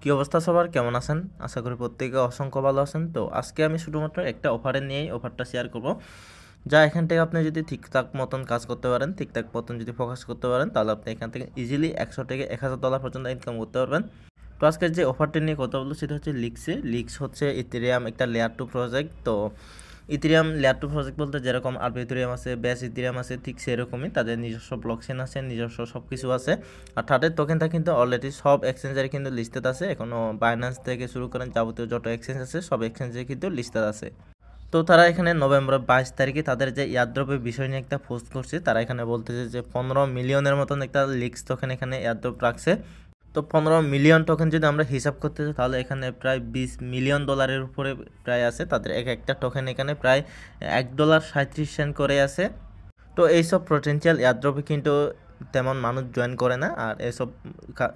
কি অবস্থা সবার, কেমন আছেন? আশা করি প্রত্যেকে অসংখ্য ভালো আছেন। তো আজকে আমি শুধুমাত্র একটা অফারে নিয়েই অফারটা শেয়ার করব, যা এখান থেকে আপনি যদি ঠিকঠাক মতন কাজ করতে পারেন, ঠিকঠাক মতন যদি ফোকাস করতে পারেন, তাহলে আপনি এখান থেকে ইজিলি 100 থেকে $1000 পর্যন্ত ইনকাম করতে পারবেন। তো আজকের যে অফারটি নিয়ে কথা বলবো সেটা হচ্ছে লিক্স হচ্ছে ইথেরিয়াম একটা লেয়ার 2 প্রজেক্ট। তো ইথেরিয়াম লেয়ার 2 প্রজেক্ট বলতে যেরকম আরবি ইথেরিয়াম আছে, বেস ইথেরিয়াম আছে, ঠিক সেরকমই তাদের নিজস্ব ব্লকচেন আছে, নিজস্ব সব কিছু আছে। আর তাদের টোকেনটা কিন্তু অলরেডি সব এক্সচেঞ্জারে কিন্তু লিস্টেড আছে। এখনও বাইন্যান্স থেকে শুরু করেন যাবতীয় যত এক্সচেঞ্জ আছে সব এক্সচেঞ্জে কিন্তু লিস্টেড আছে। তো তারা এখানে নভেম্বর 22 তারিখে তাদের যে এয়ারড্রপের বিষয় নিয়ে একটা পোস্ট করছে। তারা এখানে বলতেছে যে 15 মিলিয়নের মতন একটা লিক্স টোকেন এখানে এয়ারড্রপ রাখছে। তো 15 মিলিয়ন টোকেন যদি আমরা হিসাব করতে চাই তাহলে এখানে প্রায় $20 মিলিয়ন উপরে প্রায় আছে। তাদের একটা টোকেন এখানে প্রায় $1.37 করে আছে। তো এইসব পটেনশিয়াল এয়ারড্রপে কিন্তু তেমন মানুষ জয়েন করে না, আর এসব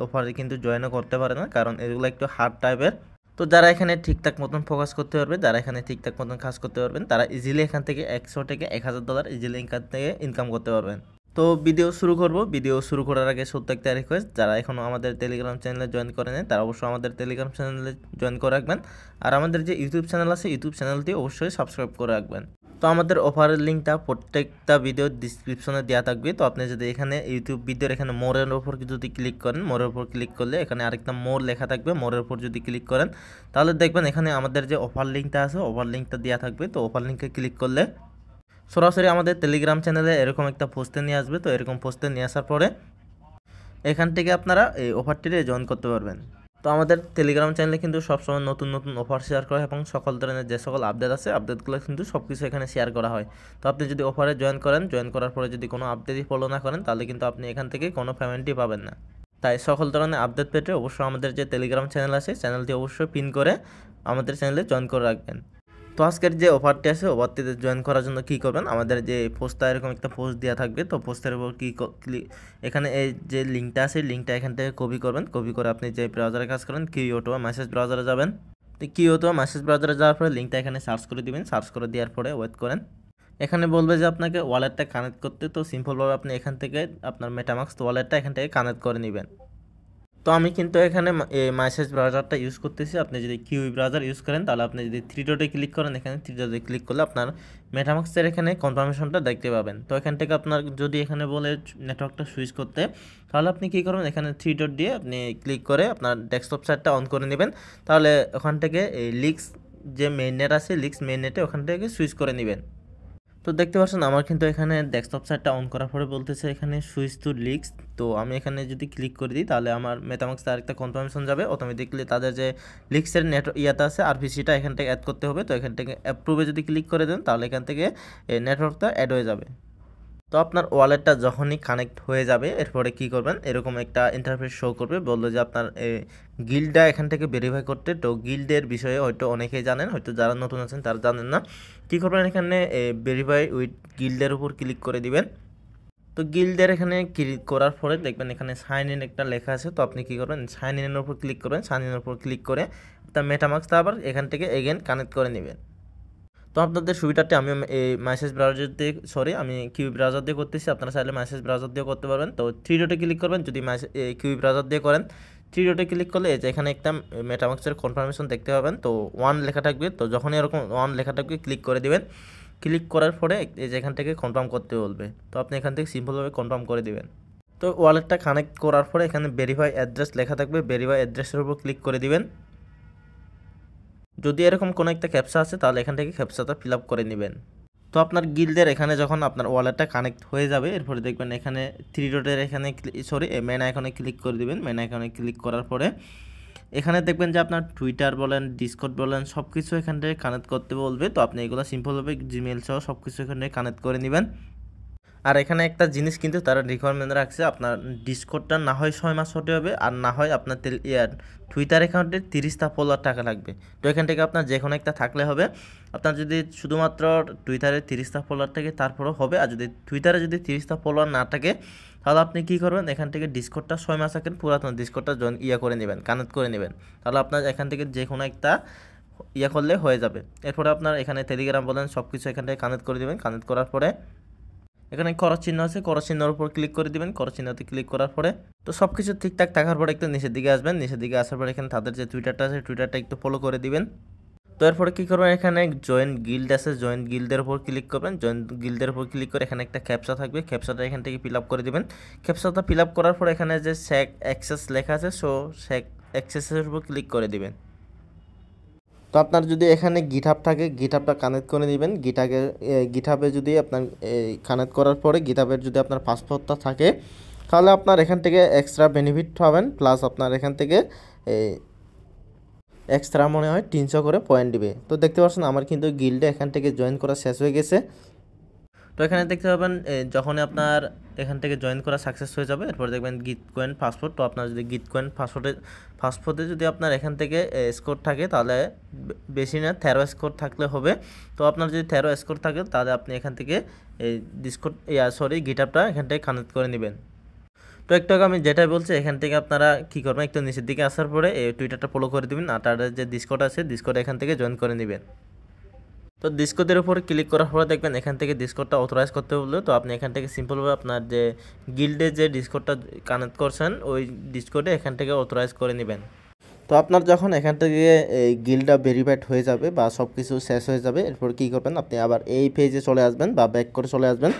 অফারে কিন্তু জয়েনও করতে পারে না, কারণ এগুলো একটু হার্ড টাইপের। তো যারা এখানে ঠিকঠাক মতন ফোকাস করতে পারবে, যারা এখানে ঠিকঠাক মতন কাজ করতে পারবেন, তারা ইজিলি এখান থেকে 100 থেকে $1000 ইজিলি এখান থেকে ইনকাম করতে পারবেন। তো ভিডিও শুরু করব। ভিডিও শুরু করার আগে সত্য একটা রিকোয়েস্ট, যারা এখনও আমাদের টেলিগ্রাম চ্যানেলে জয়েন করে নেন তারা অবশ্যই আমাদের টেলিগ্রাম চ্যানেলে জয়েন করে রাখবেন। আর আমাদের যে ইউটিউব চ্যানেল আছে ইউটিউব চ্যানেলটি অবশ্যই সাবস্ক্রাইব করে রাখবেন। তো আমাদের অফারের লিঙ্কটা প্রত্যেকটা ভিডিওর ডিসক্রিপশনে দেওয়া থাকবে। তো আপনি যদি এখানে ইউটিউব ভিডিওর এখানে মোরের ওপর যদি ক্লিক করেন, মোরের ওপর ক্লিক করলে এখানে আরেকটা মোর লেখা থাকবে, মোরের ওপর যদি ক্লিক করেন তাহলে দেখবেন এখানে আমাদের যে অফার লিঙ্কটা আছে অফার লিঙ্কটা দেওয়া থাকবে। তো অফার লিঙ্কে ক্লিক করলে সরাসরি আমাদের টেলিগ্রাম চ্যানেলে এরকম একটা পোস্টে নিয়ে আসবে। তো এরকম পোস্টে নিয়ে আসার পরে এখান থেকে আপনারা এই অফারটিতে জয়েন করতে পারবেন। তো আমাদের টেলিগ্রাম চ্যানেলে কিন্তু সবসময় নতুন নতুন অফার শেয়ার করা হয় এবং সকল ধরনের যে সকল আপডেট আছে আপডেটগুলো কিন্তু সব কিছু এখানে শেয়ার করা হয়। তো আপনি যদি অফারে জয়েন করেন, জয়েন করার পরে যদি কোনো আপডেটই ফলো না করেন তাহলে কিন্তু আপনি এখান থেকে কোনো পেমেন্টই পাবেন না। তাই সকল ধরনের আপডেট পেতে অবশ্যই আমাদের যে টেলিগ্রাম চ্যানেল আছে চ্যানেলটি অবশ্যই পিন করে আমাদের চ্যানেলে জয়েন করে রাখবেন। তো আজকের যে অফারটি আছে অফারটিতে জয়েন করার জন্য কী করবেন, আমাদের যে পোস্টটা এরকম একটা পোস্ট দেওয়া থাকবে। তো পোস্টের উপর এখানে এই যে লিঙ্কটা আছে লিঙ্কটা এখান থেকে কপি করবেন। কপি করে আপনি যে ব্রাউজারে কাজ করেন কিউটো বা মেসেজ ব্রাউজারে যাবেন। তো কিউটো মেসেজ ব্রাউজারে যাওয়ার পরে লিঙ্কটা এখানে সার্চ করে দিবেন। সার্চ করে দেওয়ার পরে ওয়েট করেন। এখানে বলবে যে আপনাকে ওয়ালেটটা কানেক্ট করতে। তো সিম্পলভাবে আপনি এখান থেকে আপনার মেটামাক্স ওয়ালেটটা এখান থেকে কানেক্ট করে নেবেন। তো আমি কিন্তু এখানে মেসেজ ব্রাউজারটা ইউজ করতেছি। আপনি যদি কিউই ব্রাউজার ইউজ করেন তাহলে আপনি যদি থ্রি ডটে ক্লিক করেন, এখানে থ্রি ডটে ক্লিক করলে আপনার মেটামাক্সের এখানে কনফার্মেশনটা দেখতে পাবেন। তো এখান থেকে আপনার যদি এখানে বলে নেটওয়ার্কটা সুইচ করতে, তাহলে আপনি কী করবেন, এখানে থ্রি ডট দিয়ে আপনি ক্লিক করে আপনার ডেস্কটপ সাইটটা অন করে নেবেন। তাহলে ওখান থেকে এই লিক্স যে মেইন নেট আছে লিক্স মেইন নেটে ওখান থেকে সুইচ করে নেবেন। তো দেখতে পাচ্ছেন আমার কিন্তু এখানে ডেস্কটপ সাইটটা অন করার পরে বলতেছে এখানে সুইচ টু লিক্স। তো আমি এখানে যদি ক্লিক করে দিই তাহলে আমার মেটামাক্সে আরেকটা কনফার্মেশন যাবে অটোমেটিকলি। তাদের যে লিক্সের নেট ইয়াটা আছে আরপিসিটা এখান থেকে অ্যাড করতে হবে। তো এখান থেকে অ্যাপ্রুভে যদি ক্লিক করে দেন তাহলে এখান থেকে নেটওয়ার্কটা অ্যাড হয়ে যাবে। তো আপনার ওয়ালেটটা যখনই কানেক্ট হয়ে যাবে এরপরে কি করবেন, এরকম একটা ইন্টারফেস শো করবে, বললো যে আপনার গিল্ডটা এখান থেকে ভেরিফাই করতে। তো গিল্ডের বিষয়ে হয়তো অনেকেই জানেন, হয়তো যারা নতুন আছেন তারা জানেন না। কী করবেন, এখানে ভেরিফাই উইথ গিল্ডের উপর ক্লিক করে দিবেন। তো গিল্ডের এখানে ক্লিক করার পরে দেখবেন এখানে সাইন ইন একটা লেখা আছে। তো আপনি কী করবেন, সাইন ইনের উপর ক্লিক করবেন। সাইন ইনের উপর ক্লিক করে আপনার মেটামাক্সটা আবার এখান থেকে এগেন কানেক্ট করে নেবেন। তো আপনাদের সুবিধাটি আমি এই মেসেজ ব্রাউজার দিয়ে আমি কিউ ব্রাউজার দিয়ে করতেছি। আপনারা চাইলে মেসেজ ব্রাউজার দিয়ে করতে পারবেন। তো থ্রি ডটে ক্লিক করবেন যদি কিউ ব্রাউজার দিয়ে করেন। থ্রি ডটে ক্লিক করলে এই যে এখানে একটা মেটামাক্সের কনফার্মেশন দেখতে পাবেন। তো ওয়ান লেখা থাকবে, তো যখনই এরকম ওয়ান লেখা থাকবে ক্লিক করে দেবেন। ক্লিক করার পরে এই যে এখান থেকে কনফার্ম করতে বলবে। তো আপনি এখান থেকে সিম্পলভাবে কনফার্ম করে দেবেন। তো ওয়ালেটটা কানেক্ট করার পরে এখানে ভেরিফাই অ্যাড্রেস লেখা থাকবে, ভেরিফাই অ্যাড্রেসের উপর ক্লিক করে দিবেন। যদি এরকম কোনো একটা ক্যাপচা আছে তাহলে এখান থেকে ক্যাপচাটা ফিল আপ করে নেবেন। তো আপনার গিল্ডের এখানে যখন আপনার ওয়ালেটটা কানেক্ট হয়ে যাবে এরপরে দেখবেন এখানে থ্রি ডটের এখানে মেন আইকনে ক্লিক করে দিবেন। মেন আইকনে ক্লিক করার পরে এখানে দেখবেন যে আপনার টুইটার বলেন, ডিসকর্ড বলেন, সব কিছু এখান থেকে কানেক্ট করতে বলবে। তো আপনি এগুলো সিম্পলভাবে জিমেল সহ সব কিছু এখানে কানেক্ট করে নেবেন। আর এখানে একটা জিনিস কিন্তু তারা রিকোয়ারমেন্ট রাখছে, আপনার ডিসকর্ডটা না হয় 6 মাস হতে হবে, আর না হয় আপনার টুইটার অ্যাকাউন্টে 30টা ফলোয়ার টাকা লাগবে। তো এখান থেকে আপনার যে কোনো একটা থাকলে হবে। আপনার যদি শুধুমাত্র টুইটারে 30টা ফলোয়ার থাকে তারপরেও হবে, আর যদি টুইটারে যদি 30টা ফলোয়ার না থাকে তাহলে আপনি কী করবেন, এখান থেকে ডিসকর্ডটা 6 মাস থাকেন পুরাতন ডিসকর্ডটা করে নেবেন, কানেক্ট করে নেবেন। তাহলে আপনার এখান থেকে যে কোনো একটা করলে হয়ে যাবে। এরপরে আপনার এখানে টেলিগ্রাম বলেন সব কিছু এখান থেকে কানেক্ট করে দেবেন। কানেক্ট করার পরে এখানে করার চিহ্ন আছে, করার চিহ্নের উপর ক্লিক করে দিবেন। করার চিহ্নতে ক্লিক করার পরে তো সব কিছু ঠিকঠাক থাকার পরে একটু নিচের দিকে আসবেন। নিচের দিকে আসার পরে এখানে তাদের যে টুইটারটা আছে টুইটারটা একটু ফলো করে দিবেন। তো এরপরে কী করবেন, এখানে জয়েন গিল্ড আছে, জয়েন গিল্ডের উপর ক্লিক করবেন। জয়েন গিল্ডের উপর ক্লিক করে এখানে একটা ক্যাপচা থাকবে, ক্যাপচাটা এখান থেকে ফিল আপ করে দিবেন। ক্যাপচাটা ফিল আপ করার পর এখানে যে স্যাক অ্যাক্সেস লেখা আছে, সো স্যাক অ্যাক্সেসের উপর ক্লিক করে দিবেন। তো আপনার যদি এখানে গিটহাব থাকে, গিটহাবটা কানেক্ট করে নেবেন। গিটহাবে যদি আপনার কানেক্ট করার পরে গিটহাবের যদি আপনার পাসওয়ার্ডটা থাকে, তাহলে আপনার এখান থেকে এক্সট্রা বেনিফিট পাবেন। প্লাস আপনার এখান থেকে এক্সট্রা মনে হয় 300 করে পয়েন্ট দিবে। তো দেখতে পাচ্ছেন আমার কিন্তু গিল্ডে এখান থেকে জয়েন করা শেষ হয়ে গেছে। তো এখানে দেখতে পাবেন যখন আপনার এখান থেকে জয়েন করা সাকসেস হয়ে যাবে, এরপর দেখবেন গিটকয়েন পাসপোর্ট। তো আপনার যদি গিটকয়েন পাসপোর্টে যদি আপনার এখান থেকে স্কোর থাকে, তাহলে বেশি না 13 স্কোর থাকলে হবে। তো আপনার যদি 13 স্কোর থাকে, তাহলে আপনি এখান থেকে এই গিটহাবটা এখান থেকে কানেক্ট করে নেবেন। তো একটু আগে আমি যেটা বলছি, এখান থেকে আপনারা কী করবেন, একটু নিচের দিকে আসার পরে এই টুইটারটা ফলো করে দেবেন, আর তাদের যে ডিসকর্ড আছে ডিসকর্ড এখান থেকে জয়েন করে নেবেন। তো ডিসকর্ডের উপরে ক্লিক করার পরে দেখবেন এখান থেকে ডিসকর্ডটা অথরাইজ করতে বলবে। তো আপনি এখান থেকে সিম্পলভাবে আপনার যে গিল্ডে যে ডিসকর্ডটা কানেক্ট করছেন ওই ডিসকর্ডে এখান থেকে অথরাইজ করে নেবেন। তো আপনার যখন এখান থেকে এই গিল্ডটা ভেরিফাইড হয়ে যাবে বা সব কিছু শেষ হয়ে যাবে, এরপর কী করবেন, আপনি আবার এই পেজে চলে আসবেন বা ব্যাক করে চলে আসবেন।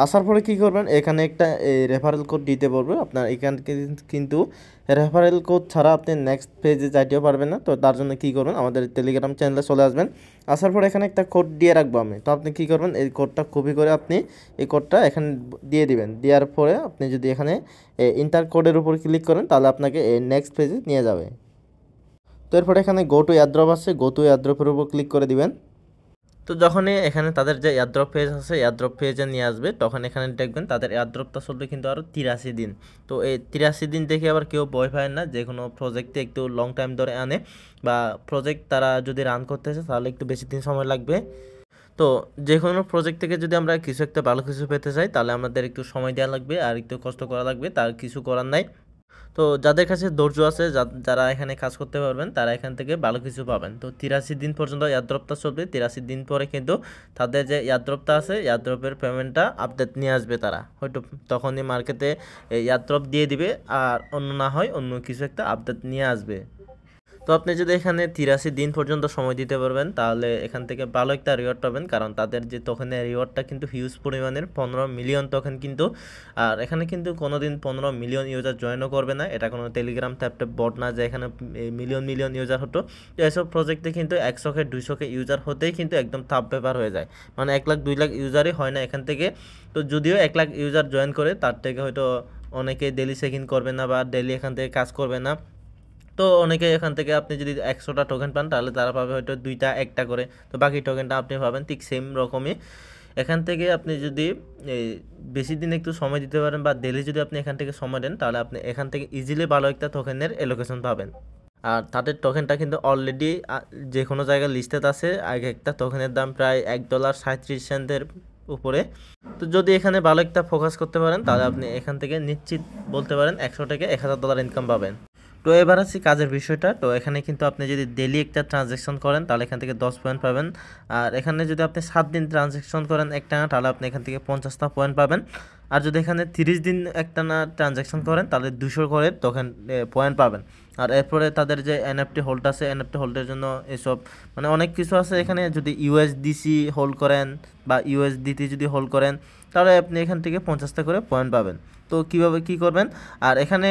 আসার পরে কী করবেন, এখানে একটা রেফারেল কোড দিতে বলবে। আপনার এখান কিন্তু রেফারেল কোড ছাড়া আপনি নেক্সট পেজে যাইতেও পারবেন না। তো তার জন্য কী করবেন, আমাদের টেলিগ্রাম চ্যানেলে চলে আসবেন। আসার পরে এখানে একটা কোড দিয়ে রাখবো আমি। তো আপনি কী করবেন, এই কোডটা কপি করে আপনি এই কোডটা এখানে দিয়ে দিবেন। দেওয়ার পরে আপনি যদি এখানে ইন্টার কোডের উপর ক্লিক করেন, তাহলে আপনাকে এই নেক্সট পেজে নিয়ে যাবে। তো এরপরে এখানে গো টু এয়ারড্রপ আছে, গো টু এয়ারড্রপের উপর ক্লিক করে দিবেন। তো যখনই এখানে তাদের যে এয়ারড্রপ পেজ আছে এয়ারড্রপ পেজে নিয়ে আসবে, তখন এখানে দেখবেন তাদের এয়ারড্রপটা চলবে কিন্তু আরও 83 দিন। তো এই 83 দিন দেখে আবার কেউ ভয় পায় না। যে কোনো প্রজেক্টে একটু লং টাইম ধরে আনে বা প্রজেক্ট তারা যদি রান করতেছে তাহলে একটু বেশি দিন সময় লাগবে। তো যে কোনো প্রজেক্ট থেকে যদি আমরা কিছু একটা ভালো কিছু পেতে চাই, তাহলে আমাদের একটু সময় দেওয়া লাগবে আর একটু কষ্ট করা লাগবে, তার কিছু করার নাই। তো যাদের কাছে ধৈর্য আছে, যারা এখানে কাজ করতে পারবেন, তারা এখান থেকে ভালো কিছু পাবেন। তো 83 দিন পর্যন্ত এয়ারড্রপটা চলবে। 83 দিন পরে কিন্তু তাদের যে এয়ারড্রপটা আছে এয়ারড্রপের পেমেন্টটা আপডেট নিয়ে আসবে তারা, হয়তো তখনই মার্কেটে এয়ারড্রপ দিয়ে দিবে, আর অন্য না হয় অন্য কিছু একটা আপডেট নিয়ে আসবে। তো আপনি যদি এখানে 83 দিন পর্যন্ত সময় দিতে পারবেন, তাহলে এখান থেকে ভালো একটা রিওয়ার্ড পাবেন। কারণ তাদের যে টোকেনের রিওয়ার্ডটা কিন্তু হিউজ পরিমাণের, 15 মিলিয়ন টোকেন কিন্তু। আর এখানে কিন্তু কোনোদিন 15 মিলিয়ন ইউজার জয়েনও করবে না। এটা কোনো টেলিগ্রাম ট্যাপ বট না যে এখানে মিলিয়ন মিলিয়ন ইউজার হতো। তো এসব প্রজেক্টে কিন্তু 100কে 200কে ইউজার হতেই কিন্তু একদম টাফ ব্যাপার হয়ে যায়। মানে 1 লাখ 2 লাখ ইউজারই হয় না এখান থেকে। তো যদিও 1 লাখ ইউজার জয়েন করে, তার থেকে হয়তো অনেকে ডেলি চেক ইন করবে না বা ডেলি এখান থেকে কাজ করবে না। তো অনেকে এখান থেকে আপনি যদি 100টা টোকেন পান, তাহলে তারা পাবে হয়তো 2টা 1টা করে। তো বাকি টোকেনটা আপনি পাবেন ঠিক সেম রকমই। এখান থেকে আপনি যদি বেশি দিন একটু সময় দিতে পারেন বা ডেলি যদি আপনি এখান থেকে সময় দেন, তাহলে আপনি এখান থেকে ইজিলি ভালো একটা টোকেনের অ্যালোকেশন পাবেন। আর তাদের টোকেনটা কিন্তু অলরেডি যে কোনো জায়গায় লিস্টেড আছে। আগে একটা টোকেনের দাম প্রায় $1.37 উপরে। তো যদি এখানে ভালো একটা ফোকাস করতে পারেন, তাহলে আপনি এখান থেকে নিশ্চিত বলতে পারেন 100 থেকে $1000 ইনকাম পাবেন। তো এবার আসছি কাজের বিষয়টা। তো এখানে কিন্তু আপনি যদি ডেলি একটা ট্রানজ্যাকশন করেন, তাহলে এখান থেকে 10 পয়েন্ট পাবেন। আর এখানে যদি আপনি 7 দিন ট্রানজ্যাকশন করেন একটানা, তাহলে আপনি এখান থেকে 50টা পয়েন্ট পাবেন। আর যদি এখানে 30 দিন একটানা ট্রানজ্যাকশন করেন, তাহলে 200 করে তখন পয়েন্ট পাবেন। আর এরপরে তাদের যে এনএফটি হোল্ড আছে, এনএফটি হোল্ডের জন্য এসব মানে অনেক কিছু আছে এখানে। যদি ইউএসডিসি হোল্ড করেন বা ইউএসডিটি যদি হোল্ড করেন, তাহলে আপনি এখান থেকে 50টা করে পয়েন্ট পাবেন। তো কীভাবে কী করবেন, আর এখানে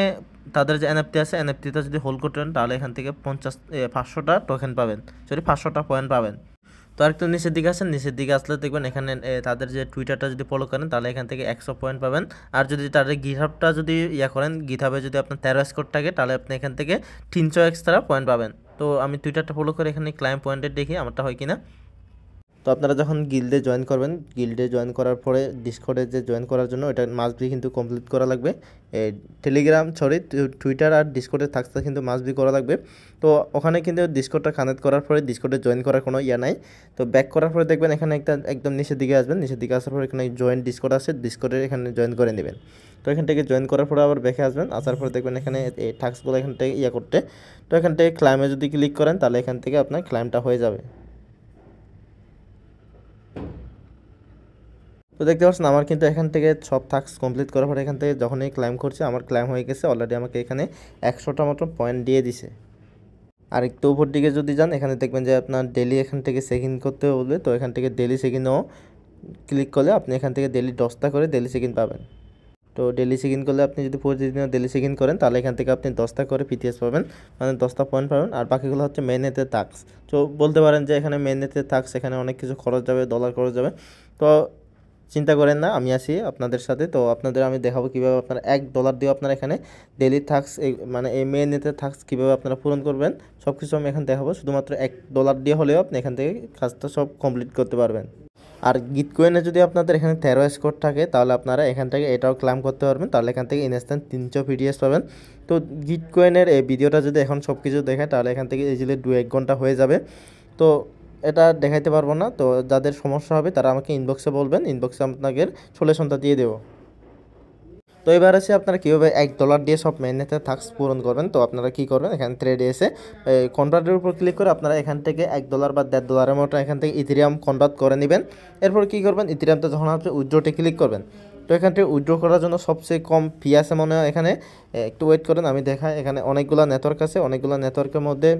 তাদের যে এনএফটি আছে এনএফটিটা যদি হোল্ড করতেন, তাহলে এখান থেকে 500টা টোকেন পাবেন, 500টা পয়েন্ট পাবেন। তো আরেকটু নিচের দিকে আসেন, নিচের দিকে আসলে দেখবেন এখানে তাদের যে টুইটারটা যদি ফলো করেন, তাহলে এখান থেকে 100 পয়েন্ট পাবেন। আর যদি তাদের গিটহাবটা যদি করেন, গিটহাবে যদি আপনার 13 স্কোর থাকে, তাহলে আপনি এখান থেকে 300 এক্সট্রা পয়েন্ট পাবেন। তো আমি টুইটারটা ফলো করে এখানে ক্লাইম পয়েন্টের দেখি আমারটা হয় কিনা। তো আপনারা যখন গিল্ডে জয়েন করবেন, গিল্ডে জয়েন করার পরে ডিসকর্ডে যে জয়েন করার জন্য এটা মাস্ট বি কিন্তু কমপ্লিট করা লাগবে। টেলিগ্রাম টুইটার আর ডিসকর্ডে থাকতে কিন্তু মাস্ট বি করা লাগবে। তো ওখানে কিন্তু ডিসকর্ডটা কানেক্ট করার পরে ডিসকর্ডে জয়েন করার কোনো নাই। তো ব্যাক করার পরে দেখবেন এখানে একটা একদম নিচের দিকে আসবেন, নিচের দিকে আসার পরে এখানে জয়েন ডিসকর্ড আছে, ডিসকর্ডে এখানে জয়েন করে নেবেন। তো এখান থেকে জয়েন করার পরে আবার ব্যাকে আসবেন, আসার পরে দেখবেন এখানে এই টাস্কগুলো এখান থেকে করতে। তো এখান থেকে ক্লাইমে যদি ক্লিক করেন, তাহলে এখান থেকে আপনার ক্লাইমটা হয়ে যাবে। তো দেখতে পাচ্ছেন আমার কিন্তু এখান থেকে সব টাস্ক কমপ্লিট করার পরে এখান থেকে যখনই ক্লাইম করছে আমার ক্লাইম হয়ে গেছে অলরেডি। আমাকে এখানে 100টা মতো পয়েন্ট দিয়ে দিছে। আর একটু উপর দিকে যদি যান এখানে দেখবেন যে আপনার ডেলি এখান থেকে চেক ইন করতে বলবে। তো এখান থেকে ডেলি চেক ইনও ক্লিক করলে আপনি এখান থেকে ডেলি 10টা করে ডেলি চেক ইন পাবেন। তো ডেলি চেক ইন করলে আপনি যদি প্রতিদিন ডেলি চেক ইন করেন তাহলে এখান থেকে আপনি 10টা করে পিটিএস পাবেন, মানে 10টা পয়েন্ট পাবেন। আর বাকিগুলো হচ্ছে মেনেতে টাস্ক। তো বলতে পারেন যে এখানে মেনেতে টাস্ক, এখানে অনেক কিছু খরচ যাবে, ডলার খরচ যাবে। তো চিন্তা করেন না, আমি আছি আপনাদের সাথে। তো আপনাদের আমি দেখাবো কীভাবে আপনারা $1 দিয়ে আপনারা এখানে ডেলি টাস্ক মানে এই মেনেতে টাস্ক কীভাবে আপনারা পূরণ করবেন সব কিছু আমি এখানে দেখাবো। শুধুমাত্র $1 দিয়ে হলেও আপনি এখান থেকে কাজটা সব কমপ্লিট করতে পারবেন। আর গিটকয়েনে যদি আপনাদের এখানে 13 স্কোর থাকে তাহলে আপনারা এখান থেকে এটাও ক্লাইম করতে পারবেন। তাহলে এখান থেকে ইনস্ট্যান্ট 300 পিডিএস পাবেন। তো গিটকয়েনের এই ভিডিওটা যদি এখন সব কিছু দেখায় তাহলে এখান থেকে ইজিলি 2-1 ঘন্টা হয়ে যাবে। তো এটা দেখাইতে পারবো না। তো যাদের সমস্যা হবে তারা আমাকে ইনবক্সে বলবেন, ইনবক্সে আপনাকে সলিউশনটা দিয়ে দেবো। তো এবার আছে আপনারা কীভাবে $1 দিয়ে সব মেনেতে টাস্ক পূরণ করবেন। তো আপনারা কী করবেন, এখানে থ্রেডে এসে কনভার্টের উপর ক্লিক করে আপনারা এখান থেকে $1 বা $1.5 মতো এখান থেকে ইথেরিয়াম কনভার্ট করে নেবেন। এরপর কী করবেন, ইথেরিয়ামটা যখন আপনি উইথড্রোতে ক্লিক করবেন তো এখান থেকে উইথড্রো করার জন্য সবচেয়ে কম ফি আছে মনে হয় এখানে। একটু ওয়েট করেন, আমি দেখাই। এখানে অনেকগুলো নেটওয়ার্ক আছে, অনেকগুলো নেটওয়ার্কের মধ্যে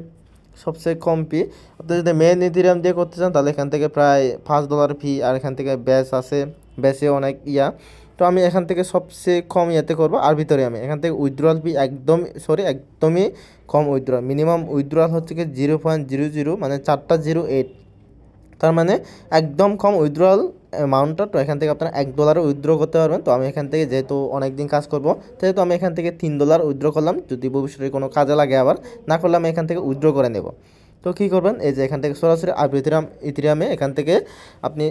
সবচেয়ে কম ফি। আপনি যদি মেন ইথেরিয়াম দিয়ে করতে চান তাহলে এখান থেকে প্রায় $5 ফি। আর এখান থেকে ব্যাস আছে, ব্যাসে অনেক তো আমি এখান থেকে সবচেয়ে কম ইয়েতে করবো আরবিটরিয়ামে। এখান থেকে উইথড্রয়াল ফি একদমই কম উইথড্রয়াল। মিনিমাম উইথড্রয়াল হচ্ছে কি 0.00, মানে 4টা 08। তার মানে একদম কম উইথড্রয়াল অ্যামাউন্টটা। তো এখান থেকে আপনারা $1 উইথড্র করতে পারবেন। তো আমি এখান থেকে যেহেতু অনেক দিন কাজ করবো সেহেতু আমি এখান থেকে $3 উইথড্র করলাম। যদি ভবিষ্যতে কোনো কাজে লাগে আবার না করলে আমি এখান থেকে উইথড্র করে নেব। তো কী করবেন, এই যে এখান থেকে সরাসরি ইথেরিয়ামে এখান থেকে আপনি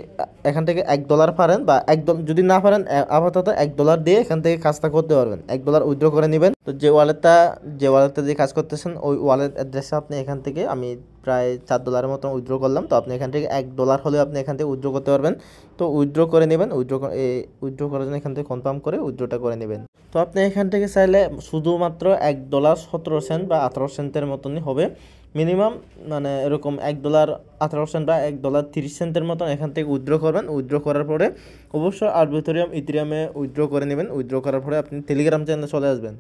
এখান থেকে $1 পারেন বা একদম যদি না পারেন আপাতত $1 দিয়ে এখান থেকে কাজটা করতে পারবেন। $1 উইথড্র করে নেবেন। তো যে ওয়ালেটটা দিয়ে কাজ করতেছেন ওই ওয়ালেট অ্যাড্রেসে আপনি এখান থেকে আমি প্রায় $4 মতো উইথড্র করলাম। তো আপনি এখান থেকে $1 হলেও আপনি এখান থেকে উইথড্র করতে পারবেন। তো উইথড্র করে নেবেন। উইথড্র করার জন্য এখান থেকে কনফার্ম করে উইথড্রটা করে নেবেন। তো আপনি এখান থেকে চাইলে শুধুমাত্র $1.17 বা 18 সেন্টের মতনই হবে মিনিমাম, মানে এরকম $1.18 বা $1.30 মতন এখান থেকে উইথড্র করবেন। উইথড্র করার পরে অবশ্যই ইথেরিয়ামে উইথড্র করে নেবেন। উইথড্র করার পরে আপনি টেলিগ্রাম চ্যানেলে চলে আসবেন।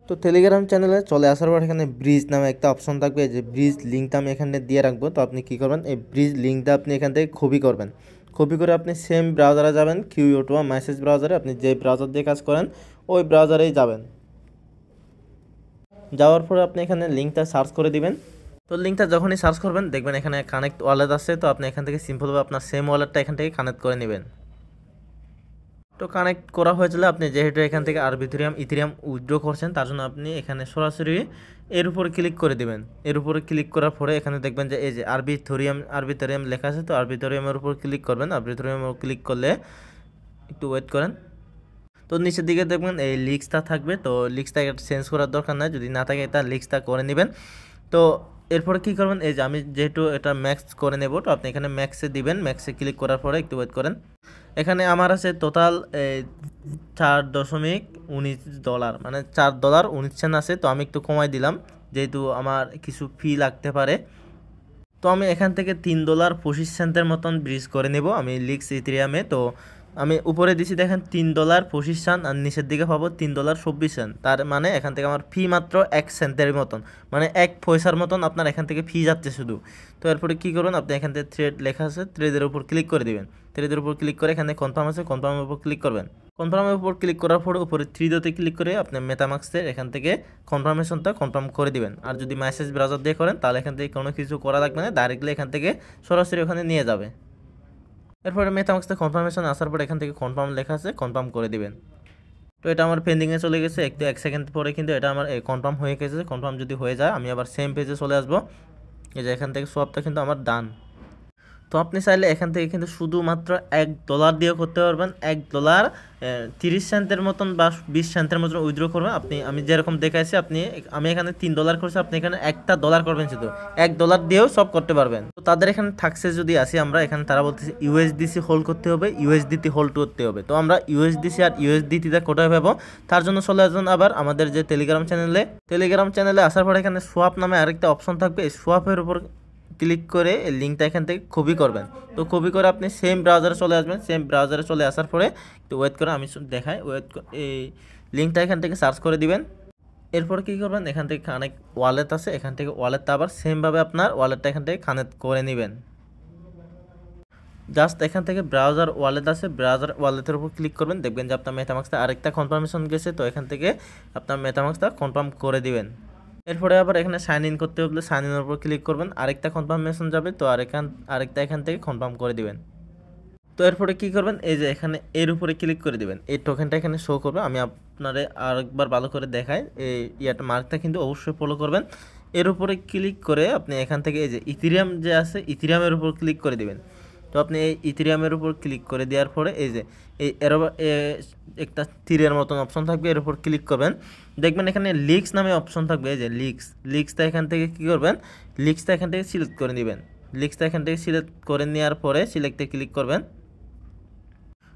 তো টেলিগ্রাম চ্যানেলে চলে আসার পর এখানে ব্রিজ নামে একটা অপশন থাকবে, যে ব্রিজ লিঙ্কটা আমি এখানে দিয়ে রাখবো। তো আপনি কী করবেন, এই ব্রিজ লিঙ্কটা আপনি এখান থেকে কপি করবেন। কপি করে আপনি সেম ব্রাউজারে যাবেন, QE2 মেসেজ ব্রাউজারে। আপনি যে ব্রাউজার দিয়ে কাজ করেন ওই ব্রাউজারেই যাবেন। যাওয়ার পরে আপনি এখানে লিঙ্কটা সার্চ করে দিবেন। তো লিঙ্কটা যখনই সার্চ করবেন দেখবেন এখানে কানেক্ট ওয়ালেট আছে। তো আপনি এখান থেকে সিম্পলভাবে আপনার সেম ওয়ালেটটা এখান থেকে কানেক্ট করে নেবেন। তো কানেক্ট করা হয়েছিল, আপনি যেহেতু এখান থেকে ইথেরিয়াম উইথড্র করছেন তার জন্য আপনি এখানে সরাসরি এর উপরে ক্লিক করে দিবেন। এর উপরে ক্লিক করার পরে এখানে দেখবেন যে এই যে আরবিটরিয়াম লেখা আছে। তো আরবিটরিয়ামের উপর ক্লিক করবেন। আরবিটরিয়ামের উপর ক্লিক করলে একটু ওয়েট করেন। তো নিচের দিকে দেখবেন এই লিক্সটা থাকবে। তো লিক্সটা চেঞ্জ করার দরকার নাই, যদি না থাকে এটা লিক্সটা করে নেবেন। তো এরপরে কী করবেন, এই যে আমি যেহেতু এটা ম্যাক্স করে নেব তো আপনি এখানে ম্যাক্সে দিবেন। ম্যাক্সে ক্লিক করার পরে একটু ওয়েট করেন। এখানে আমার আছে টোটাল $4.19, মানে $4.19 আছে। তো আমি একটু কমাই দিলাম যেহেতু আমার কিছু ফি লাগতে পারে। তো আমি এখান থেকে $3.25 মতন ব্রিজ করে নেব আমি লিক্স ইথেরিয়ামে। তো আমি উপরে দিছি দেখেন $3.25 আর নিচের দিকে পাবো $3.24। তার মানে এখান থেকে আমার ফি মাত্র 1 সেন্টের মতন, মানে 1 পয়সার মতন আপনার এখান থেকে ফি যাচ্ছে শুধু। তো এরপরে কী করবেন, আপনি এখান থেকে থ্রেড লেখা আছে, থ্রেডের উপর ক্লিক করে দেবেন। থ্রেডের উপর ক্লিক করে এখানে কনফার্ম আছে, কনফার্মের উপর ক্লিক করবেন। কনফার্মের উপর ক্লিক করার পরে উপরে 3 ডটে ক্লিক করে আপনি মেটামাস্কের এখান থেকে কনফার্মেশনটা কনফার্ম করে দিবেন। আর যদি মেসেজ ব্রাউজার দিয়ে করেন তাহলে এখান থেকে কোনো কিছু করা লাগবে না, ডাইরেক্টলি এখান থেকে সরাসরি ওখানে নিয়ে যাবে। এরপরে মেটামাস্কে কনফার্মেশন আসার পর এখান থেকে কনফার্ম লেখা আছে, কনফার্ম করে দিবেন। তো এটা আমার পেন্ডিংয়ে চলে গেছে, 1 সেকেন্ড পরে কিন্তু এটা আমার কনফার্ম হয়ে গেছে। কনফার্ম যদি হয়ে যায় আমি আবার সেম পেজে চলে আসবো। এই যে এখান থেকে সোয়াপটা কিন্তু আমার ডান। তো আপনি চাইলে এখান থেকে কিন্তু শুধুমাত্র $1 দিয়েও করতে পারবেন। $1.30 মতন বা 20 সেন্টের মতন উইথড্র করবেন। আমি যেরকম দেখাইছি আমি এখানে $3 করছি, আপনি এখানে $1 করবেন, শুধু $1 দিয়েও সব করতে পারবেন। তো তাদের এখানে থাকছে যদি আসি আমরা এখানে, তারা বলতেছে USDC হোল্ড করতে হবে, USDT হোল্ড করতে হবে। তো আমরা USDC আর USDTটা কোথায় পাবো, তার জন্য চলে আসবেন আবার আমাদের যে টেলিগ্রাম চ্যানেলে আসার পর এখানে সোয়াপ নামে আরেকটা অপশন থাকবে। এই সোয়াপের উপর ক্লিক করে এই লিঙ্কটা এখান থেকে কপি করবেন। তো কপি করে আপনি সেম ব্রাউজারে চলে আসবেন। সেম ব্রাউজারে চলে আসার পরে একটু ওয়েট করে আমি দেখাই, এই লিঙ্কটা এখান থেকে সার্চ করে দিবেন। এরপর কী করবেন, এখান থেকে কানেক্ট ওয়ালেট আছে, এখান থেকে ওয়ালেটটা আবার সেমভাবে আপনার ওয়ালেটটা এখান থেকে কানেক্ট করে নেবেন। জাস্ট এখান থেকে ব্রাউজার ওয়ালেট আছে, ব্রাউজার ওয়ালেটের উপর ক্লিক করবেন, দেখবেন যে আপনার মেটামাক্সটা আরেকটা কনফার্মেশন গেছে। তো এখান থেকে আপনার মেটামাক্সটা কনফার্ম করে দিবেন। এরপরে আবার এখানে সাইন ইন করতে হলে সাইন ইনের উপর ক্লিক করবেন, আরেকটা কনফার্মেশন যাবে। তো আরেকটা এখান থেকে কনফার্ম করে দিবেন। তো এরপরে কী করবেন, এই যে এখানে এর উপরে ক্লিক করে দিবেন, এই টোকেনটা এখানে শো করবে। আমি আপনারে আরেকবার ভালো করে দেখাই, এই মার্কটা কিন্তু অবশ্যই ফলো করবেন। এর উপরে ক্লিক করে আপনি এখান থেকে এই যে ইথেরিয়াম যে আছে, ইথেরিয়ামের উপর ক্লিক করে দিবেন। তো আপনি এই ইথেরিয়ামের উপর ক্লিক করে দেওয়ার পরে এই যে এই একটা তীরের মতন অপশন থাকবে, এর উপর ক্লিক করবেন, দেখবেন এখানে লিক্স নামে অপশন থাকবে। এই যে লিক্সটা এখান থেকে কী করবেন, লিক্সটা এখান থেকে সিলেক্ট করে নেবেন। লিক্সটা এখান থেকে সিলেক্ট করে নেওয়ার পরে সিলেক্টে ক্লিক করবেন।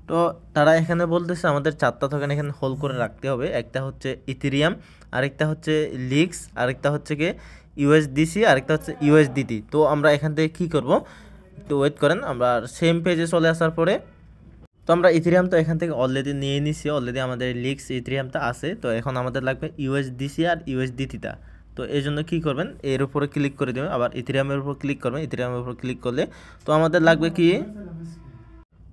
তো তারা এখানে বলতেছে আমাদের 4টা টোকেন এখানে হোল্ড করে রাখতে হবে। একটা হচ্ছে ইথেরিয়াম, আরেকটা হচ্ছে লিক্স, আরেকটা হচ্ছে কি ইউএসডিসি, আরেকটা হচ্ছে ইউএসডিটি। তো আমরা এখান থেকে কী করব, একটু ওয়েট করেন। আমরা সেম পেজে চলে আসার পরে তো আমরা ইথেরিয়াম তো এখান থেকে অলরেডি নিয়ে নিছি, অলরেডি আমাদের লিক্স ইথেরিয়ামটা আছে। তো এখন আমাদের লাগবে ইউএসডিসি আর ইউএসডিটিটা। তো এই জন্য কী করবেন, এর উপরে ক্লিক করে দেবেন, আবার ইথেরিয়ামের উপর ক্লিক করবেন। ইথেরিয়ামের উপর ক্লিক করলে তো আমাদের লাগবে কি,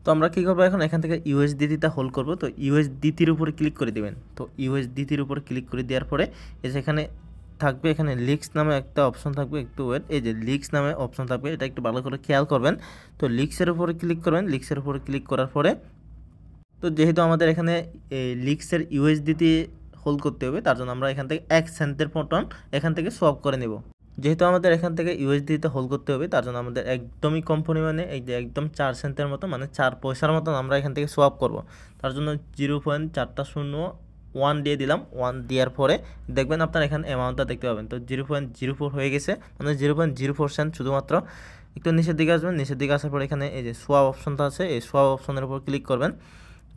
তো আমরা কী করবো, এখন এখান থেকে ইউএসডিটিটা হোল্ড করবো। তো ইউএসডিটির উপরে ক্লিক করে দেবেন। তো ইউএসডিটির উপরে ক্লিক করে দেওয়ার পরে এই যে এখানে থাকবে, এখানে লিক্স নামে একটা অপশন থাকবে, একটু ওয়েট, এই যে লিক্স নামে অপশন থাকবে, এটা একটু ভালো করে খেয়াল করবেন। তো লিক্সের উপরে ক্লিক করবেন। লিক্সের উপরে ক্লিক করার পরে তো যেহেতু আমাদের এখানে এই লিক্সের ইউএসডিটি হোল্ড করতে হবে, তার জন্য আমরা এখান থেকে 1 সেন্টের মতন এখান থেকে সোয়াপ করে নেব। যেহেতু আমাদের এখান থেকে ইউএসডিতে হোল্ড করতে হবে, তার জন্য আমাদের একদমই কম পরিমাণে, এই যে একদম 4 সেন্টের মতো, মানে 4 পয়সার মতন আমরা এখান থেকে সোয়াপ করব। তার জন্য 0.401 দিয়ে দিলাম। 1 দেওয়ার পরে দেখবেন আপনার এখানে অ্যামাউন্টটা দেখতে পাবেন। তো 0.04 হয়ে গেছে, মানে 0.04 সেন্ট শুধুমাত্র। একটু নিচের দিকে আসবেন, নিচের দিকে আসার পরে এখানে এই যে সোয়াপ অপশনটা আছে, এই সোয়াপ অপশনের উপর ক্লিক করবেন।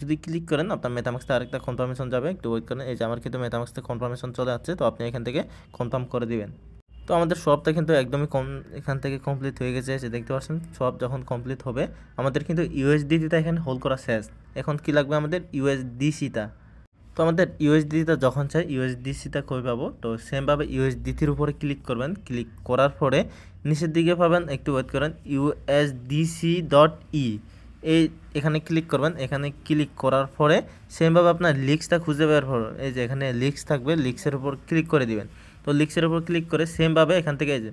যদি ক্লিক করেন আপনার মেটামাক্সে আরেকটা কনফার্মেশন যাবে, একটু ওয়েট করেন। এই যে আমার কিন্তু মেটামাক্সে কনফার্মেশন চলে আসছে। তো আপনি এখান থেকে কনফার্ম করে দিবেন। তো আমাদের সোয়াপটা কিন্তু একদমই এখান থেকে কমপ্লিট হয়ে গেছে। যে দেখতে পাচ্ছেন সোয়াপ যখন কমপ্লিট হবে আমাদের কিন্তু ইউএসডিটিটা এখানে হোল্ড করা শেষ। এখন কি লাগবে আমাদের, ইউএসডিসিটা। তো আমাদের ইউএসডিটা যখন চাই ইউএসডিসিটা কই পাবো, তো সেমভাবে ইউএসডিটির উপরে ক্লিক করবেন। ক্লিক করার পরে নিচের দিকে পাবেন, একটু ওয়েট করেন, USDC.E, এই এখানে ক্লিক করবেন। এখানে ক্লিক করার পরে সেমভাবে আপনার লিক্সটা খুঁজে বের করবেন। এই যে এখানে লিক্স থাকবে, লিক্সের উপর ক্লিক করে দিবেন। তো লিক্সের উপর ক্লিক করে সেমভাবে এখান থেকে এই যে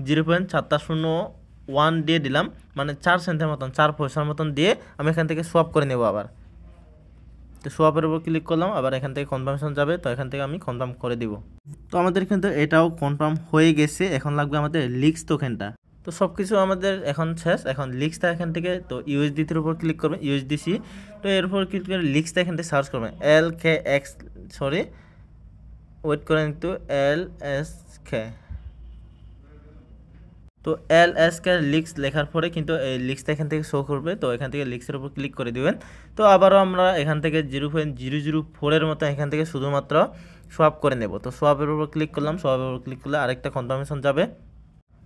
0.401 দিয়ে দিলাম, মানে 4 সেন্টের মতন, 4 পয়সার মতন দিয়ে আমি এখান থেকে সোয়াপ করে নেব আবার। তো সোয়াপের উপর ক্লিক করলাম, আবার এখান থেকে কনফার্মেশন যাবে। তো এখান থেকে আমি কনফার্ম করে দিব। তো আমাদের কিন্তু এটাও কনফার্ম হয়ে গেছে। এখন লাগবে আমাদের লিক্স টোকেনটা। তো সব কিছু আমাদের এখন শেষ। এখন লিক্সটা এখান থেকে, তো ইউএসডিটির উপর ক্লিক করবেন, ইউএসডিসি। তো এর উপর ক্লিক করে লিক্সটা এখান থেকে সার্চ করবেন, ওয়েট করেন একটু, LSK। তো LSK লিক্স লেখার পরে কিন্তু এই লিক্সটা এখান থেকে শো করবে। তো এখান থেকে লিক্সের উপর ক্লিক করে দিবেন। তো আবারও আমরা এখান থেকে 0.004 মতো এখান থেকে শুধুমাত্র সোয়াপ করে নেব। তো সোয়াপের উপর ক্লিক করলাম, সোয়াপের উপর ক্লিক করলে আরেকটা কনফার্মেশন যাবে।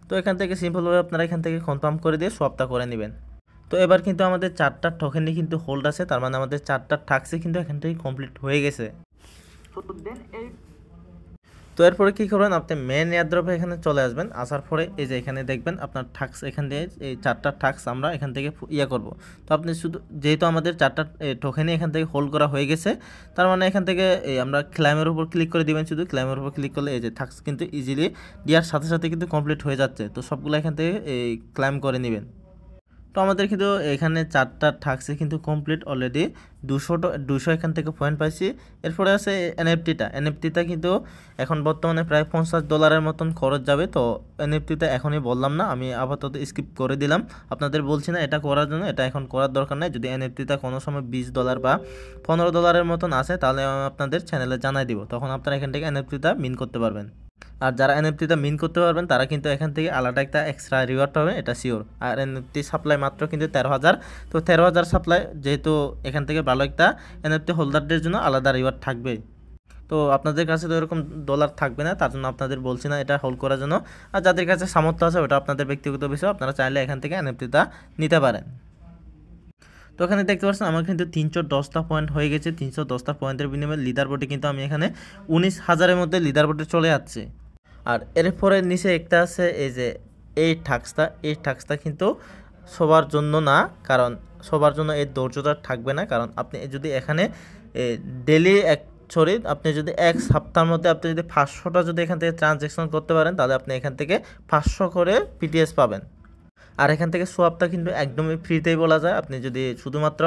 তো এখান থেকে সিম্পলভাবে আপনারা এখান থেকে কনফার্ম করে দিয়ে সোয়াপটা করে নেবেন। তো এবার কিন্তু আমাদের 4টা টোকেনই কিন্তু হোল্ড আছে, তার মানে আমাদের 4টা টাস্কই কিন্তু এখান থেকে কমপ্লিট হয়ে গেছে। তো এরপরে কী করবেন, আপনি মেন এয়ারড্রপে এখানে চলে আসবেন। আসার পরে এই যে এখানে দেখবেন আপনার টাস্ক, এখান থেকে এই 4টা টাস্ক আমরা এখান থেকে করব। তো আপনি শুধু যেহেতু আমাদের 4টা টোকেনই এখান থেকে হোল্ড করা হয়ে গেছে, তার মানে এখান থেকে আমরা ক্লাইমের উপর ক্লিক করে দিবেন। শুধু ক্লাইমের উপর ক্লিক করলে এই যে টাস্ক কিন্তু ইজিলি দেওয়ার সাথে সাথে কিন্তু কমপ্লিট হয়ে যাচ্ছে। তো সবগুলো এখান থেকে ক্লাইম করে নেবেন। তো আমাদের কিন্তু এখানে 4টা টাস্কই কিন্তু কমপ্লিট অলরেডি। 200 এখান থেকে পয়েন্ট পাইছি। এরপরে আছে এনএফটিটা কিন্তু এখন বর্তমানে প্রায় $50 মতন খরচ যাবে। তো এনএফটিটা এখনই বললাম না, আমি আপাতত স্কিপ করে দিলাম। আপনাদের বলছি না এটা করার জন্য, এটা এখন করার দরকার নেই। যদি এনএফটিটা কোনো সময় $20 বা $15 মতন আসে তাহলে আমি আপনাদের চ্যানেলে জানাই দিব, তখন আপনারা এখান থেকে এনএফটিটা মিন করতে পারবেন। আর যারা এনএফটিটা মিন করতে পারবেন তারা কিন্তু এখান থেকে আলাদা একটা এক্সট্রা রিওয়ার্ড পাবেন, এটা শিওর। আর এনএফটি সাপ্লাই মাত্র কিন্তু 13,000। তো 13,000 সাপ্লাই, যেহেতু এখান থেকে ভালো একটা এনএফটি হোল্ডারদের জন্য আলাদা রিওয়ার্ড থাকবে। তো তো আপনাদের কাছে তো এরকম ডলার থাকবে না, তার জন্য আপনাদের বলছি না এটা হোল্ড করার জন্য। আর যাদের কাছে সামর্থ্য আছে ওটা আপনাদের ব্যক্তিগত বিষয়, আপনারা চাইলে এখান থেকে এনএফটিটা নিতে পারেন। তো এখানে দেখতে পাচ্ছেন আমার কিন্তু 310টা পয়েন্ট হয়ে গেছে। 310টা পয়েন্টের বিনিময়ে লিডার বোর্ডে কিন্তু আমি এখানে 19,000-এর মধ্যে লিডার বোর্ডে চলে যাচ্ছে। আর এরপরে নিচে একটা আছে এই যে এই টাস্কটা কিন্তু সবার জন্য না, কারণ সবার জন্য এই ধৈর্যটা থাকবে না। কারণ আপনি যদি এখানে ডেলি আপনি যদি এক সপ্তাহের মধ্যে আপনি যদি 500টা যদি এখান থেকে ট্রানজ্যাকশন করতে পারেন, তাহলে আপনি এখান থেকে 500 করে পিটিএস পাবেন। আর এখান থেকে সোয়াপটা কিন্তু একদমই ফ্রিতেই বলা যায়। আপনি যদি শুধুমাত্র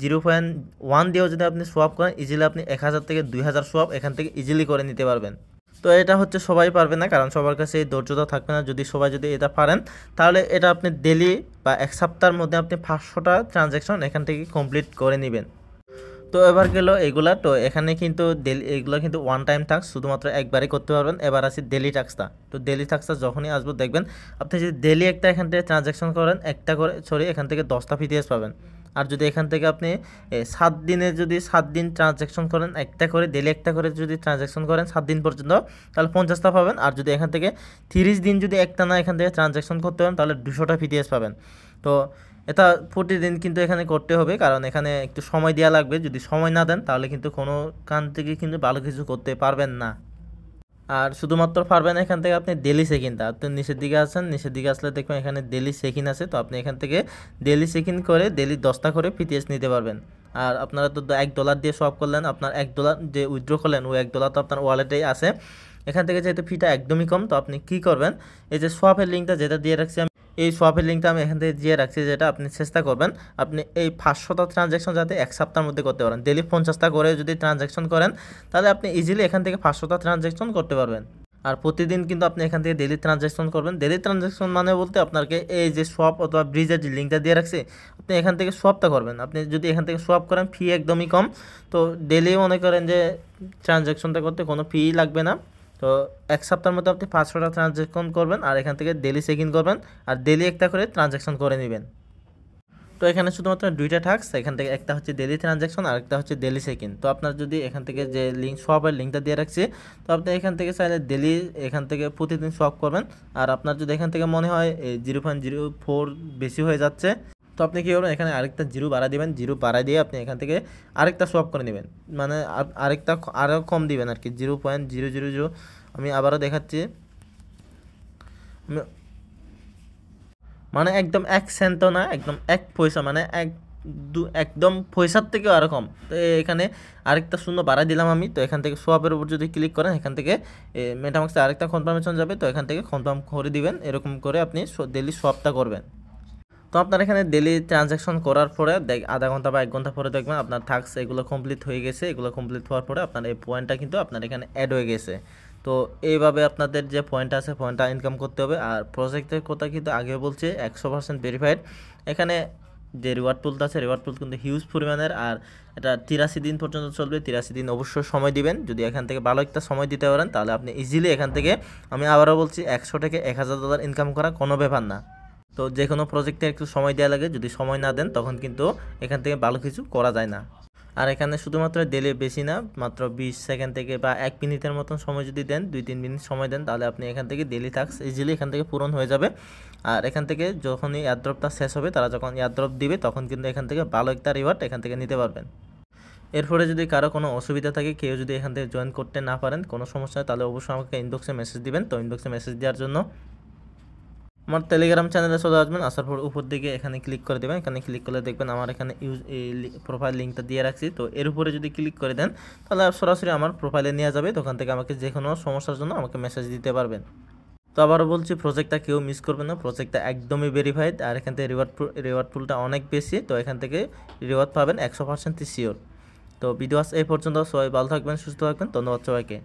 0.1 দিয়েও যদি আপনি সোয়াপ করেন, ইজিলি আপনি 1000 থেকে 2000 সোয়াপ এখান থেকে ইজিলি করে নিতে পারবেন। তো এটা হচ্ছে সবাই পারবে না, কারণ সবার কাছে এই ধৈর্যটা থাকবে না। সবাই যদি এটা পারেন, তাহলে এটা আপনি ডেলি বা এক সপ্তাহের মধ্যে আপনি 500টা ট্রানজ্যাকশন এখান থেকে কমপ্লিট করে নেবেন। তো এবার গেল এগুলা। তো এখানে কিন্তু এগুলো কিন্তু ওয়ান টাইম টাস্ক, শুধুমাত্র একবারই করতে পারবেন। এবার আছে ডেলি টাস্কটা। তো ডেলি টাস্কটা যখনই আসবো দেখবেন আপনি যদি ডেলি একটা এখান থেকে ট্রানজ্যাকশন করেন, একটা করে এখান থেকে 10টা পিটিএস পাবেন। আর যদি এখান থেকে আপনি 7 দিনে যদি 7 দিন ট্রানজ্যাকশন করেন, একটা করে ডেলি একটা করে যদি ট্রানজ্যাকশন করেন 7 দিন পর্যন্ত, তাহলে 50টা পাবেন। আর যদি এখান থেকে 30 দিন যদি একটা না এখান থেকে ট্রানজ্যাকশন করতে পারেন, তাহলে 200টা পিটিএস পাবেন। তো এটা প্রতিদিন কিন্তু এখানে করতে হবে, কারণ এখানে একটু সময় দেওয়া লাগবে। যদি সময় না দেন তাহলে কিন্তু কোনো কান থেকে কিন্তু ভালো কিছু করতে পারবেন না। আর শুধুমাত্র পারবেন এখান থেকে আপনি ডেলি চেকিংটা। আপনি নিচের দিকে আসেন, নিচের দিকে আসলে দেখবেন এখানে ডেলি চেকিং আছে। তো আপনি এখান থেকে ডেলি চেকিং করে ডেলি 10টা করে পিটিএস নিতে পারবেন। আর আপনারা তো $1 দিয়ে সোয়াপ করলেন, আপনার $1 যে উইথড্র করলেন ওই $1 তো আপনার ওয়ালেটেই আছে। এখান থেকে যেহেতু ফিটা একদমই কম, তো আপনি কি করবেন, এই যে সোয়াপের লিঙ্কটা যেটা দিয়ে রাখছি আমি, এই সোয়াপের লিঙ্কটা আমি এখান থেকে দিয়ে রাখছি, যেটা আপনি চেষ্টা করবেন আপনি এই 500টা ট্রানজ্যাকশন যাতে এক সপ্তাহের মধ্যে করতে পারেন। ডেলি 50টা করে যদি ট্রানজ্যাকশন করেন, তাহলে আপনি ইজিলি এখান থেকে 500টা ট্রানজ্যাকশন করতে পারবেন। আর প্রতিদিন কিন্তু আপনি এখান থেকে ডেলি ট্রানজ্যাকশন করবেন। ডেলি ট্রানজ্যাকশন মানে বলতে আপনাকে এই যে সোয়াপ অথবা ব্রিজের যে লিঙ্কটা দিয়ে রাখছি, আপনি এখান থেকে সোয়াপটা করবেন। আপনি যদি এখান থেকে সোয়াপ করেন, ফি একদমই কম। তো ডেলি মনে করেন যে ট্রানজ্যাকশনটা করতে কোনো ফি লাগবে না। তো এক সপ্তাহের মধ্যে আপনি 500টা ট্রানজ্যাকশন করবেন, আর এখান থেকে ডেলি চেক ইন করবেন, আর ডেলি একটা করে ট্রানজ্যাকশন করে নেবেন। তো এখানে শুধুমাত্র 2টা টাস্ক, এখান থেকে একটা হচ্ছে ডেলি ট্রানজ্যাকশন আর একটা হচ্ছে ডেলি চেক ইন। তো আপনার যদি এখান থেকে যে লিঙ্ক সোয়াপের লিঙ্কটা দিয়ে রাখছি, তো আপনি এখান থেকে চাইলে ডেলি এখান থেকে প্রতিদিন সোয়াপ করবেন। আর আপনার যদি এখান থেকে মনে হয় 0.04 বেশি হয়ে যাচ্ছে, তো আপনি কী করবেন, এখানে আরেকটা 0 বাড়া দিবেন। 0 বাড়াই দিয়ে আপনি এখান থেকে আরেকটা সোয়াপ করে নেবেন, মানে আরেকটা আরও কম দিবেন আর কি, 0.000। আমি আবারও দেখাচ্ছি, মানে একদম 1 সেন্টও না, একদম 1 পয়সা, মানে একদম পয়সার থেকেও আরও কম। তো এখানে আরেকটা শূন্য বাড়াই দিলাম আমি। তো এখান থেকে সোয়াপের উপর যদি ক্লিক করেন, এখান থেকে মেটামাক্সে আরেকটা কনফার্মেশন যাবে। তো এখান থেকে কনফার্ম করে দিবেন। এরকম করে আপনি ডেলি সোয়াপটা করবেন। তো আপনার এখানে ডেলি ট্রানজ্যাকশন করার পরে আধা ঘন্টা বা 1 ঘন্টা পরে দেখবেন আপনার টাস্ক এগুলো কমপ্লিট হয়ে গেছে। এগুলো কমপ্লিট হওয়ার পরে আপনার এই পয়েন্টটা কিন্তু আপনার এখানে অ্যাড হয়ে গেছে। তো এইভাবে আপনাদের যে পয়েন্ট আছে, পয়েন্টটা ইনকাম করতে হবে। আর প্রজেক্টের কথা কিন্তু আগে বলছে 100% ভেরিফাইড। এখানে যে রিওয়ার্ড পুলটা আছে, রিওয়ার্ড পুল কিন্তু হিউজ পরিমাণের, আর এটা 83 দিন পর্যন্ত চলবে। 83 দিন অবশ্যই সময় দিবেন। যদি এখান থেকে ভালো একটা সময় দিতে পারেন, তাহলে আপনি ইজিলি এখান থেকে, আমি আবারও বলছি, $100 থেকে $1000 ইনকাম করা কোনো ব্যাপার না। তো যে কোনো প্রজেক্টে একটু সময় দেওয়া লাগে, যদি সময় না দেন তখন কিন্তু এখান থেকে ভালো কিছু করা যায় না। আর এখানে শুধুমাত্র ডেলি বেশি না, মাত্র 20 সেকেন্ড থেকে বা 1 মিনিটের মতন সময় যদি দেন, 2-3 মিনিট সময় দেন, তাহলে আপনি এখান থেকে ডেলি টাস্ক ইজিলি এখান থেকে পূরণ হয়ে যাবে। আর এখান থেকে যখনই এয়ারড্রপটা শেষ হবে, তারা যখন এয়ারড্রপ দিবে তখন কিন্তু এখান থেকে ভালো একটা রিওয়ার্ড এখান থেকে নিতে পারবেন। এরপরে যদি কারো কোনো অসুবিধা থাকে, কেউ যদি এখান থেকে জয়েন করতে না পারেন, কোনো সমস্যা হয়, তাহলে অবশ্যই আমাকে ইনবক্সে মেসেজ দিবেন। তো ইনবক্সে মেসেজ দেওয়ার জন্য আমার টেলিগ্রাম চ্যানেলে চলে আসবেন। আসার পর উপর দিকে এখানে ক্লিক করে দেবেন। এখানে ক্লিক করলে দেখবেন আমার এখানে প্রোফাইল লিঙ্কটা দিয়ে রাখছি। তো এর উপরে যদি ক্লিক করে দেন, তাহলে সরাসরি আমার প্রোফাইলে নিয়ে যাবে। ওখান থেকে আমাকে যে কোনো সমস্যার জন্য আমাকে মেসেজ দিতে পারবেন। তো আবারও বলছি, প্রজেক্টটা কেউ মিস করবেন না। প্রজেক্টটা একদমই ভেরিফাইড, আর এখান থেকে রিওয়ার্ড পুলটা অনেক বেশি। তো এখান থেকে রিওয়ার্ড পাবেন 100% শিওর। তো ভিডিও এই পর্যন্ত। সবাই ভালো থাকবেন, সুস্থ থাকবেন। ধন্যবাদ সবাইকে।